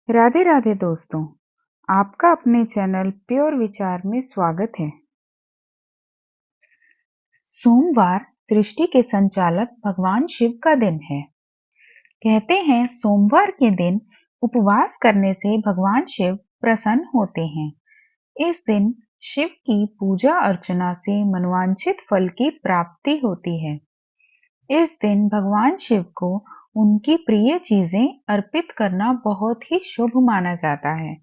राधे राधे दोस्तों, आपका अपने चैनल प्योर विचार में स्वागत है। सोमवार सृष्टि के संचालक भगवान शिव का दिन है। कहते हैं सोमवार के दिन उपवास करने से भगवान शिव प्रसन्न होते हैं। इस दिन शिव की पूजा अर्चना से मनोवांछित फल की प्राप्ति होती है। इस दिन भगवान शिव को उनकी प्रिय चीजें अर्पित करना बहुत ही शुभ माना जाता है।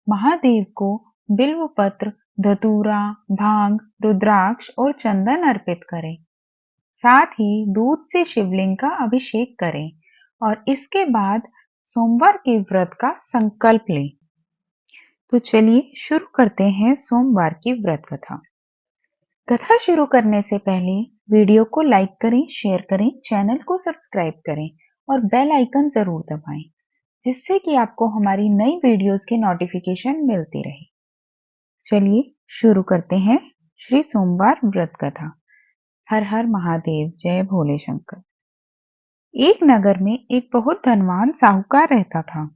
महादेव को बिल्व पत्र, धतूरा, भांग, रुद्राक्ष और चंदन अर्पित करें। साथ ही दूध से शिवलिंग का अभिषेक करें और इसके बाद सोमवार के व्रत का संकल्प लें। तो चलिए शुरू करते हैं सोमवार की व्रत कथा। कथा शुरू करने से पहले वीडियो को लाइक करें, शेयर करें, चैनल को सब्सक्राइब करें और बेल आइकन जरूर दबाएं, जिससे कि आपको हमारी नई वीडियोस की नोटिफिकेशन मिलती रहे। चलिए शुरू करते हैं श्री सोमवार व्रत कथा। हर हर महादेव, जय भोले शंकर। एक नगर में एक बहुत धनवान साहूकार रहता था,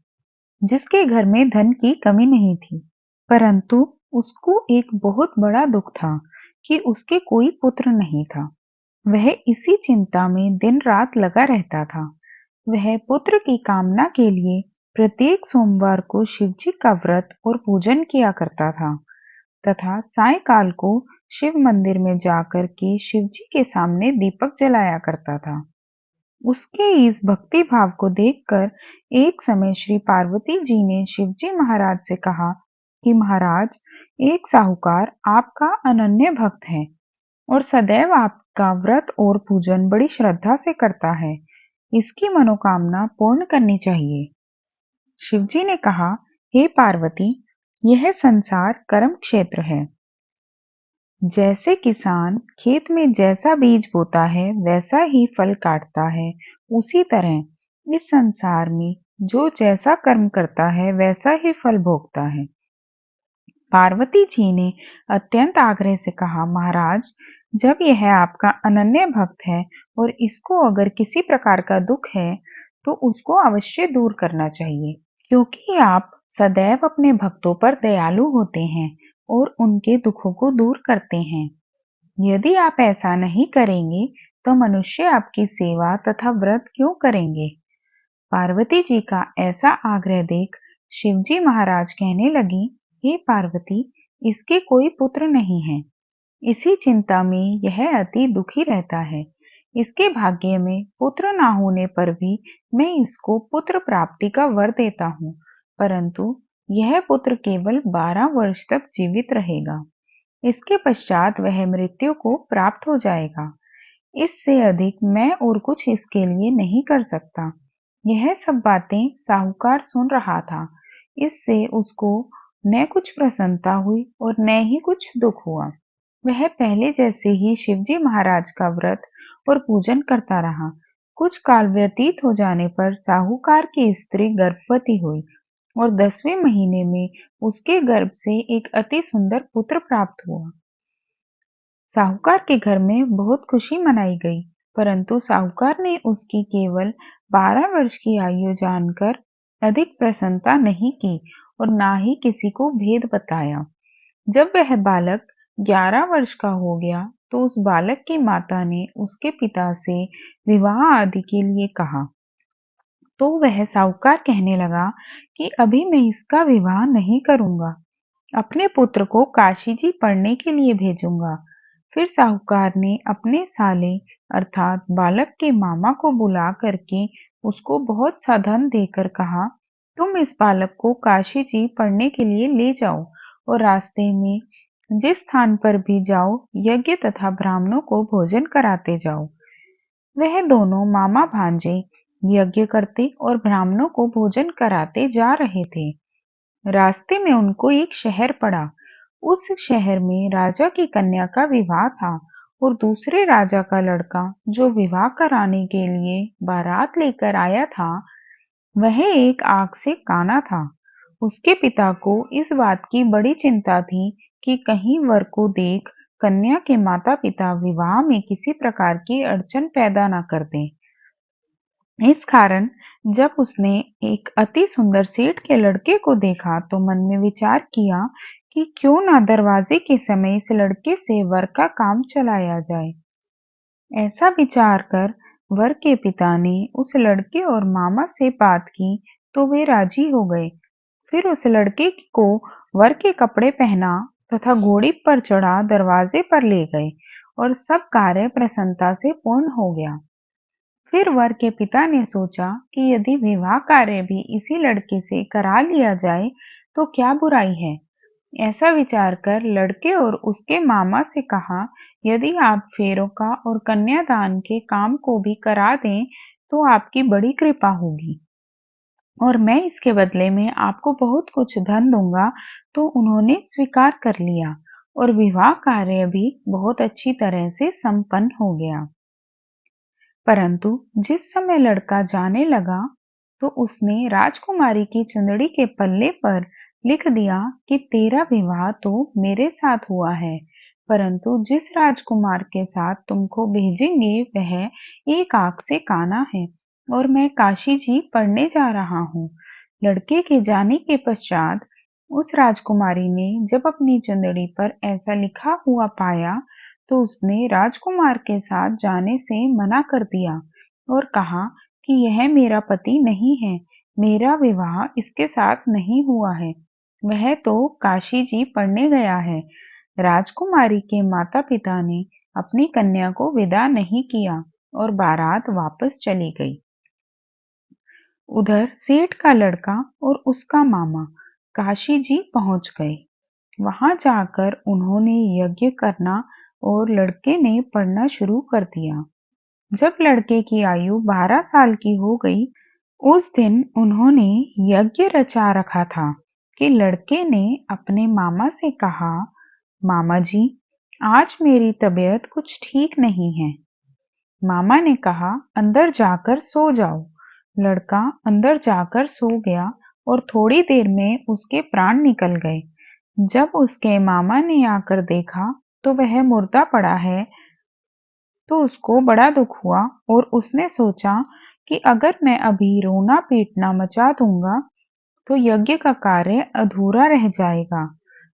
जिसके घर में धन की कमी नहीं थी। परंतु उसको एक बहुत बड़ा दुख था कि उसके कोई पुत्र नहीं था। वह इसी चिंता में दिन रात लगा रहता था। वह पुत्र की कामना के लिए प्रत्येक सोमवार को शिवजी का व्रत और पूजन किया करता था तथा सायंकाल को शिव मंदिर में जाकर के शिवजी के सामने दीपक जलाया करता था। उसके इस भक्ति भाव को देखकर एक समय श्री पार्वती जी ने शिवजी महाराज से कहा कि महाराज, एक साहूकार आपका अनन्य भक्त है और सदैव आपका व्रत और पूजन बड़ी श्रद्धा से करता है। इसकी मनोकामना पूर्ण करनी चाहिए। शिवजी ने कहा, हे पार्वती, यह संसार कर्म क्षेत्र है। जैसे किसान खेत में जैसा बीज बोता है वैसा ही फल काटता है, उसी तरह इस संसार में जो जैसा कर्म करता है वैसा ही फल भोगता है। पार्वती जी ने अत्यंत आग्रह से कहा, महाराज, जब यह आपका अनन्य भक्त है और इसको अगर किसी प्रकार का दुख है तो उसको अवश्य दूर करना चाहिए, क्योंकि आप सदैव अपने भक्तों पर दयालु होते हैं और उनके दुखों को दूर करते हैं। यदि आप ऐसा नहीं करेंगे तो मनुष्य आपकी सेवा तथा व्रत क्यों करेंगे? पार्वती जी का ऐसा आग्रह देख शिवजी महाराज कहने लगे, हे पार्वती, इसके कोई पुत्र नहीं है। इसी चिंता में यह अति दुखी रहता है। इसके भाग्य में पुत्र ना होने पर भी मैं इसको पुत्र प्राप्ति का वर देता हूँ, परंतु यह पुत्र केवल 12 वर्ष तक जीवित रहेगा। इसके पश्चात वह मृत्यु को प्राप्त हो जाएगा। इससे अधिक मैं और कुछ इसके लिए नहीं कर सकता। यह सब बातें साहूकार सुन रहा था। इससे उसको न कुछ प्रसन्नता हुई और न ही कुछ दुख हुआ। वह पहले जैसे ही शिवजी महाराज का व्रत और पूजन करता रहा। कुछ काल व्यतीत हो जाने पर साहूकार की स्त्री गर्भवती हुई और 10वें महीने में उसके गर्भ से एक अति सुंदर पुत्र प्राप्त हुआ। साहूकार के घर में बहुत खुशी मनाई गई, परंतु साहूकार ने उसकी केवल 12 वर्ष की आयु जानकर अधिक प्रसन्नता नहीं की और ना ही किसी को भेद बताया। जब वह बालक 11 वर्ष का हो गया तो उस बालक की माता ने उसके पिता से विवाह आदि के लिए कहा। तो वह साहूकार कहने लगा कि अभी मैं इसका विवाह नहीं करूंगा, अपने पुत्र को काशी जी पढ़ने के लिए भेजूंगा। फिर साहूकार ने अपने साले अर्थात बालक के मामा को बुला करके उसको बहुत सा धन देकर कहा, तुम इस बालक को काशी जी पढ़ने के लिए ले जाओ और रास्ते में जिस स्थान पर भी जाओ यज्ञ तथा ब्राह्मणों को भोजन कराते जाओ। वह दोनों मामा भांजे यज्ञ करते और ब्राह्मणों को भोजन कराते जा रहे थे। रास्ते में उनको एक शहर पड़ा। उस शहर में राजा की कन्या का विवाह था और दूसरे राजा का लड़का जो विवाह कराने के लिए बारात लेकर आया था, वह एक आग से काना था। उसके पिता को इस बात की बड़ी चिंता थी कि कहीं वर को देख कन्या के माता पिता विवाह में किसी प्रकार की अड़चन पैदा न कर दें। इस कारण जब उसने एक अति सुंदर सेठ के लड़के को देखा तो मन में विचार किया कि क्यों ना दरवाजे के समय इस लड़के से वर का काम चलाया जाए। ऐसा विचार कर वर के पिता ने उस लड़के और मामा से बात की तो वे राजी हो गए। फिर उस लड़के को वर के कपड़े पहना तथा घोड़ी पर चढ़ा दरवाजे पर ले गए और सब कार्य प्रसन्नता से पूर्ण हो गया। फिर वर के पिता ने सोचा कि यदि विवाह कार्य भी इसी लड़के से करा लिया जाए तो क्या बुराई है। ऐसा विचार कर लड़के और उसके मामा से कहा, यदि आप फेरों का और कन्यादान के काम को भी करा दें तो आपकी बड़ी कृपा होगी और मैं इसके बदले में आपको बहुत कुछ धन दूंगा। तो उन्होंने स्वीकार कर लिया और विवाह कार्य भी बहुत अच्छी तरह से संपन्न हो गया। परंतु जिस समय लड़का जाने लगा तो उसने राजकुमारी की चुंदड़ी के पल्ले पर लिख दिया कि तेरा विवाह तो मेरे साथ हुआ है, परंतु जिस राजकुमार के साथ तुमको भेजेंगे वह एक आंख से काना है और मैं काशी जी पढ़ने जा रहा हूँ। लड़के के जाने के पश्चात उस राजकुमारी ने जब अपनी चुंदड़ी पर ऐसा लिखा हुआ पाया तो उसने राजकुमार के साथ जाने से मना कर दिया और कहा कि यह मेरा पति नहीं है, मेरा विवाह इसके साथ नहीं हुआ है, वह तो काशी जी पढ़ने गया है। राजकुमारी के माता पिता ने अपनी कन्या को विदा नहीं किया और बारात वापस चली गई। उधर सेठ का लड़का और उसका मामा काशी जी पहुंच गए। वहां जाकर उन्होंने यज्ञ करना और लड़के ने पढ़ना शुरू कर दिया। जब लड़के की आयु 12 साल की हो गई, उस दिन उन्होंने यज्ञ रचा रखा था कि लड़के ने अपने मामा से कहा, मामा जी, आज मेरी तबीयत कुछ ठीक नहीं है। मामा ने कहा, अंदर जाकर सो जाओ। लड़का अंदर जाकर सो गया और थोड़ी देर में उसके प्राण निकल गए। जब उसके मामा ने आकर देखा तो वह मुर्दा पड़ा है तो उसको बड़ा दुख हुआ और उसने सोचा कि अगर मैं अभी रोना पीटना मचा दूंगा तो यज्ञ का कार्य अधूरा रह जाएगा।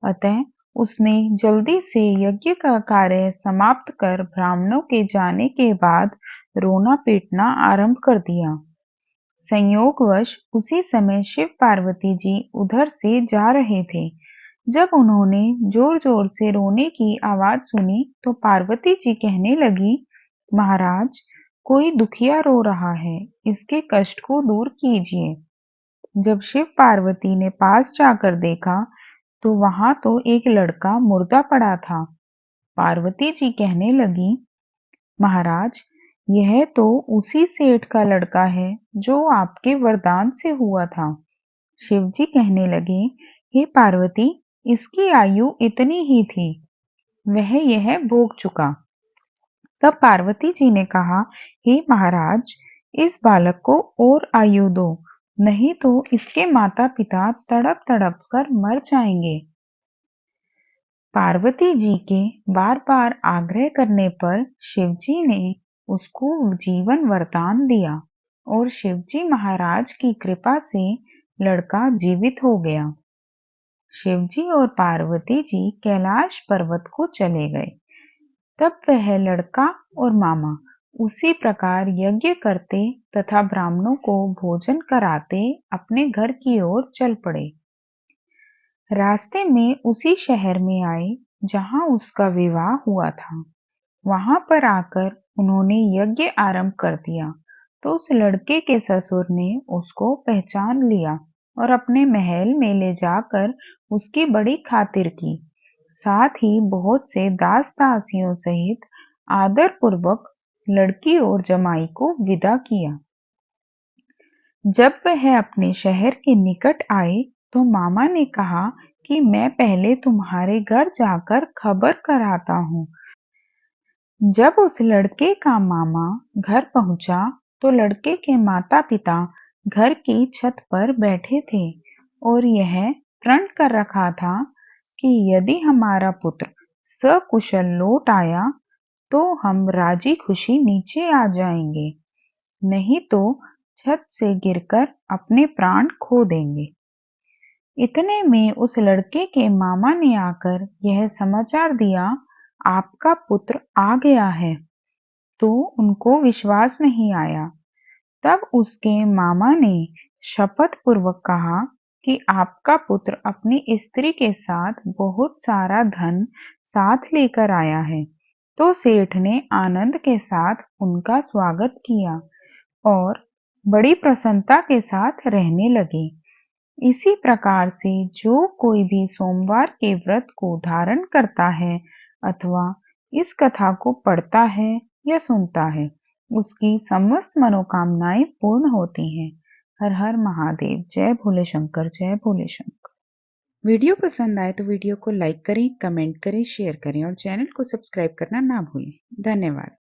अतः उसने जल्दी से यज्ञ का कार्य समाप्त कर ब्राह्मणों के जाने के बाद रोना पीटना आरंभ कर दिया। संयोगवश उसी समय शिव पार्वती जी उधर से जा रहे थे। जब उन्होंने जोर-जोर से रोने की आवाज सुनी तो पार्वती जी कहने लगी, महाराज, कोई दुखिया रो रहा है, इसके कष्ट को दूर कीजिए। जब शिव पार्वती ने पास जाकर देखा तो वहां तो एक लड़का मुर्दा पड़ा था। पार्वती जी कहने लगी, महाराज, यह तो उसी सेठ का लड़का है जो आपके वरदान से हुआ था। शिवजी कहने लगे, हे पार्वती, इसकी आयु इतनी ही थी, वह यह भोग चुका। तब पार्वती जी ने कहा, हे महाराज, इस बालक को और आयु दो, नहीं तो इसके माता पिता तड़प तड़प कर मर जाएंगे। पार्वती जी के बार-बार आग्रह करने पर शिवजी ने उसको जीवन वरदान दिया और शिवजी महाराज की कृपा से लड़का जीवित हो गया। शिवजी और पार्वती जी कैलाश पर्वत को चले गए। तब वह लड़का और मामा उसी प्रकार यज्ञ करते तथा ब्राह्मणों को भोजन कराते अपने घर की ओर चल पड़े। रास्ते में उसी शहर में आए जहां उसका विवाह हुआ था। वहां पर आकर उन्होंने यज्ञ आरंभ कर दिया तो उस लड़के के ससुर ने उसको पहचान लिया और अपने महल में ले जाकर उसकी बड़ी खातिर की। साथ ही बहुत से दास दासियों सहित आदर पूर्वक लड़की और जमाई को विदा किया। जब वह अपने शहर के निकट आए तो मामा ने कहा कि मैं पहले तुम्हारे घर जाकर खबर कराता हूँ। जब उस लड़के का मामा घर पहुंचा तो लड़के के माता पिता घर की छत पर बैठे थे और यह प्रण कर रखा था कि यदि हमारा पुत्र सकुशल लौट आया तो हम राजी खुशी नीचे आ जाएंगे। नहीं तो छत से गिरकर अपने प्राण खो देंगे। इतने में उस लड़के के मामा ने आकर यह समाचार दिया, आपका पुत्र आ गया है। तो उनको विश्वास नहीं आया। तब उसके मामा ने शपथ पूर्वक कहा कि आपका पुत्र अपनी स्त्री के साथ बहुत सारा धन साथ लेकर आया है। तो सेठ ने आनंद के साथ उनका स्वागत किया और बड़ी प्रसन्नता के साथ रहने लगे। इसी प्रकार से जो कोई भी सोमवार के व्रत को धारण करता है अथवा इस कथा को पढ़ता है या सुनता है, उसकी समस्त मनोकामनाएं पूर्ण होती हैं। हर हर महादेव। जय भोले शंकर, जय भोले शंकर। वीडियो पसंद आए तो वीडियो को लाइक करें, कमेंट करें, शेयर करें और चैनल को सब्सक्राइब करना ना भूलें। धन्यवाद।